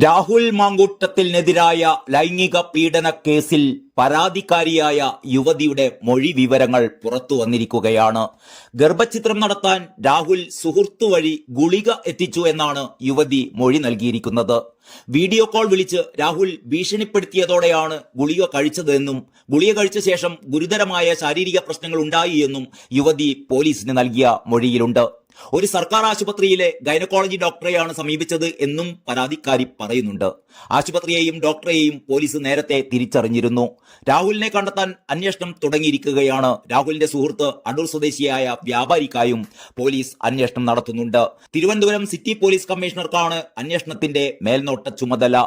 രാഹുൽ മാങ്കൂട്ടത്തിനെതിരായ ലൈംഗിക പീഡന കേസിൽ പരാതിക്കാരിയായ യുവതിയുടെ മൊഴി വിവരങ്ങൾ പുറത്തു വന്നിരിക്കുകയാണ്. ഗർഭഛിദ്രം നടത്താൻ രാഹുൽ സുഹൃത്തു വഴി ഗുളിക എത്തിച്ചു എന്നാണ് യുവതി മൊഴി നൽകിയിരിക്കുന്നത്. വീഡിയോ കോൾ വിളിച്ച് രാഹുൽ ഭീഷണിപ്പെടുത്തിയതോടെയാണ് ഗുളിക കഴിച്ചതെന്നും ഗുളിക കഴിച്ച ശേഷം ഗുരുതരമായ ശാരീരിക പ്രശ്നങ്ങൾ ഉണ്ടായി എന്നും യുവതി പോലീസിന് നൽകിയ മൊഴിയിലുണ്ട്. ഒരു സർക്കാർ ആശുപത്രിയിലെ ഗൈനക്കോളജി ഡോക്ടറെയാണ് സമീപിച്ചത് എന്നും പരാതിക്കാരി പറയുന്നുണ്ട്. ആശുപത്രിയെയും ഡോക്ടറെയും പോലീസ് നേരത്തെ തിരിച്ചറിഞ്ഞിരുന്നു. രാഹുലിനെ കണ്ടെത്താൻ അന്വേഷണം തുടങ്ങിയിരിക്കുകയാണ്. രാഹുലിന്റെ സുഹൃത്ത് അടൂർ സ്വദേശിയായ വ്യാപാരിക്കായും പോലീസ് അന്വേഷണം നടത്തുന്നുണ്ട്. തിരുവനന്തപുരം സിറ്റി പോലീസ് കമ്മീഷണർക്കാണ് അന്വേഷണത്തിന്റെ മേൽനോട്ട ചുമതല.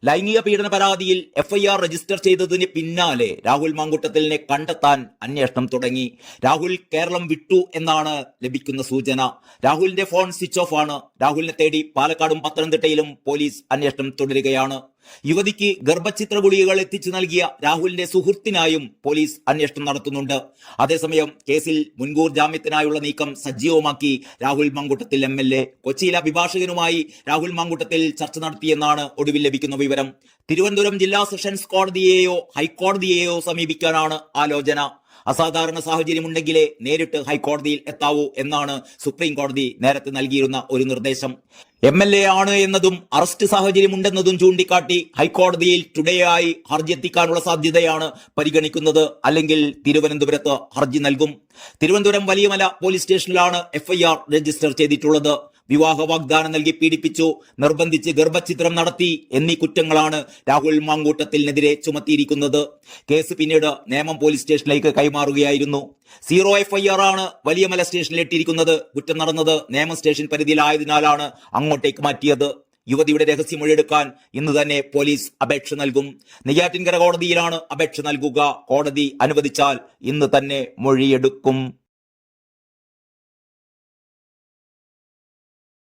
ലൈംഗിക പീഡന പരാതിയിൽ എഫ്ഐആർ രജിസ്റ്റർ ചെയ്തതിന് പിന്നാലെ രാഹുൽ മാങ്കൂട്ടത്തിലിനെ കണ്ടെത്താൻ അന്വേഷണം തുടങ്ങി. രാഹുൽ കേരളം വിട്ടു എന്നാണ് ലഭിക്കുന്ന സൂചന. രാഹുലിന്റെ ഫോൺ സ്വിച്ച് ഓഫ് ആണ്. രാഹുലിനെ തേടി പാലക്കാടും പത്തനംതിട്ടയിലും പോലീസ് അന്വേഷണം തുടരുകയാണ്. യുവതിക്ക് ഗർഭഛിദ്ര ഗുളികകൾ എത്തിച്ചു നൽകിയ രാഹുലിന്റെ സുഹൃത്തിനായും പോലീസ് അന്വേഷണം നടത്തുന്നുണ്ട്. അതേസമയം കേസിൽ മുൻകൂർ ജാമ്യത്തിനായുള്ള നീക്കം സജീവമാക്കി രാഹുൽ മാങ്കൂട്ടത്തിൽ MLA. കൊച്ചിയിലെ അഭിഭാഷകനുമായി രാഹുൽ മാങ്കൂട്ടത്തിൽ ചർച്ച നടത്തിയെന്നാണ് ഒടുവിൽ ലഭിക്കുന്ന വിവരം. തിരുവനന്തപുരം ജില്ലാ സെഷൻസ് കോടതിയെയോ ഹൈക്കോടതിയെയോ സമീപിക്കാനാണ് ആലോചന. അസാധാരണ സാഹചര്യമുണ്ടെങ്കിലേ നേരിട്ട് ഹൈക്കോടതിയിൽ എത്താവൂ എന്നാണ് സുപ്രീം കോടതി നേരത്തെ നൽകിയിരുന്ന ഒരു നിർദ്ദേശം. MLA ആണ് എന്നതും അറസ്റ്റ് സാഹചര്യമുണ്ടെന്നതും ചൂണ്ടിക്കാട്ടി ഹൈക്കോടതിയിൽ ടുഡേയായി ഹർജി എത്തിക്കാനുള്ള സാധ്യതയാണ് പരിഗണിക്കുന്നത്. അല്ലെങ്കിൽ തിരുവനന്തപുരത്ത് ഹർജി നൽകും. തിരുവനന്തപുരം വലിയമല പോലീസ് സ്റ്റേഷനിലാണ് FIR രജിസ്റ്റർ ചെയ്തിട്ടുള്ളത്. വിവാഹ വാഗ്ദാനം നൽകി പീഡിപ്പിച്ചു, നിർബന്ധിച്ച് ഗർഭഛിദ്രം നടത്തി എന്നീ കുറ്റങ്ങളാണ് രാഹുൽ മാങ്കൂട്ടത്തിനെതിരെ ചുമത്തിയിരിക്കുന്നത്. കേസ് പിന്നീട് നേമം പോലീസ് സ്റ്റേഷനിലേക്ക് കൈമാറുകയായിരുന്നു. 0 FIR ആണ് വലിയമല സ്റ്റേഷനിൽ ഇട്ടിരിക്കുന്നത്. കുറ്റം നടന്നത് നേമം സ്റ്റേഷൻ പരിധിയിലായതിനാലാണ് അങ്ങോട്ടേക്ക് മാറ്റിയത്. യുവതിയുടെ രഹസ്യമൊഴിയെടുക്കാൻ ഇന്ന് തന്നെ പോലീസ് അപേക്ഷ നൽകും. നെയ്യാറ്റിൻകര കോടതിയിലാണ് അപേക്ഷ നൽകുക. കോടതി അനുവദിച്ചാൽ ഇന്ന് തന്നെ മൊഴിയെടുക്കും.